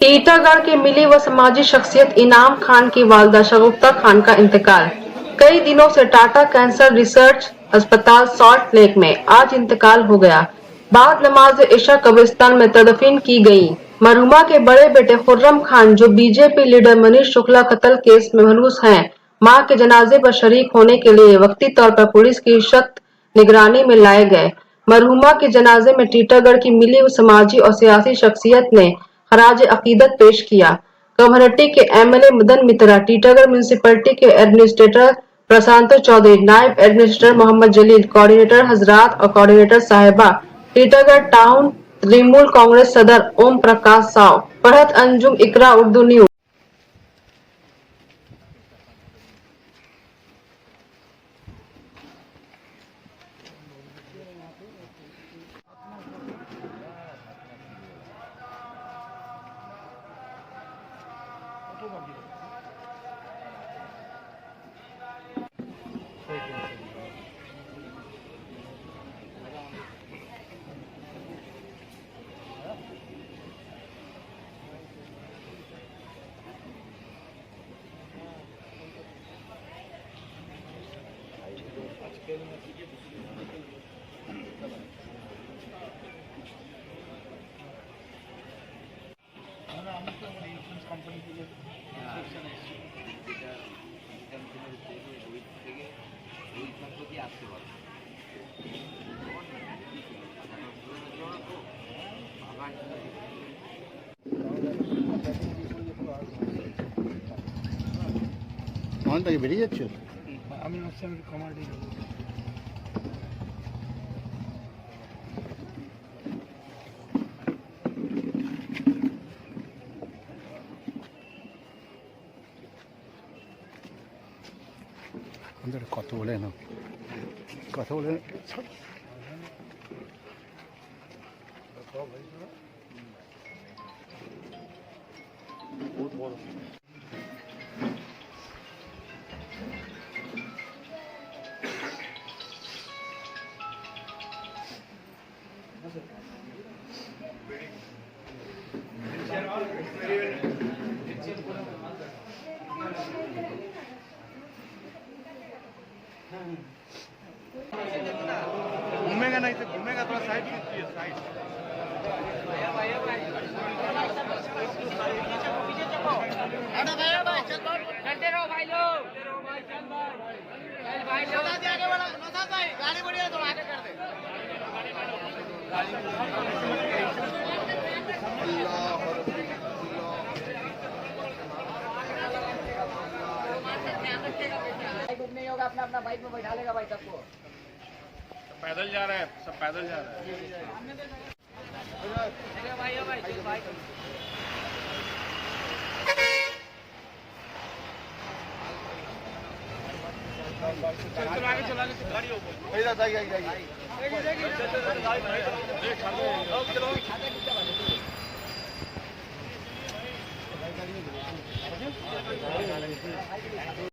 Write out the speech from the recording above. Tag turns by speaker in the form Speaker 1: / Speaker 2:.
Speaker 1: टीटागढ़ के मिली व समाजी शख्सियत इनाम खान की वालदा शगुफ्ता खान का इंतकाल। कई दिनों से टाटा कैंसर रिसर्च अस्पताल सॉल्ट लेक में आज इंतकाल हो गया। बाद नमाज इशा कब्रिस्तान में तदफीन की गई। मरहुमा के बड़े बेटे खुर्रम खान जो बीजेपी लीडर मनीष शुक्ला कत्ल केस में मलूस हैं, मां के जनाजे पर शरीक होने के लिए वक्ती तौर पर पुलिस की सख्त निगरानी में लाए गए। मरहुमा के जनाजे में टीटागढ़ की मिली समाजी और सियासी शख्सियत ने खराज अकीदत पेश किया। कमरहट्टी के एमएलए मदन मित्रा, टीटागढ़ म्यूनिसिपैलिटी के एडमिनिस्ट्रेटर प्रशांत चौधरी, नायब एडमिनिस्ट्रेटर मोहम्मद जलील, कोऑर्डिनेटर हजरात और कोऑर्डिनेटर साहिबा, टीटागढ़ टाउन तृणमूल कांग्रेस सदर ओम प्रकाश साव, पढ़त अंजुम इकरा उर्दू न्यूज।
Speaker 2: বেরিয়ে যাচ্ছে
Speaker 3: আমি হচ্ছে আমি কমান্ডে যাব।
Speaker 2: কথা বলে না, কথা বলে
Speaker 3: घूमेगा नहीं तो घूमेगा, थोड़ा साइड कीजिए, साइड।
Speaker 4: चलते रहो भाई लोग, भाई लोग आगे वाला भाई गाड़ी बढ़िया थोड़ा आगे कर दे। नहीं होगा, अपना अपना बाइक में बैठा लेगा भाई सबको।
Speaker 3: पैदल जा रहे हैं, सब पैदल जा रहे हैं।
Speaker 4: भाई भाई भाई
Speaker 3: चलो आगे, चलो आगे, गाड़ी ऊपर।
Speaker 2: जाइए
Speaker 4: चलो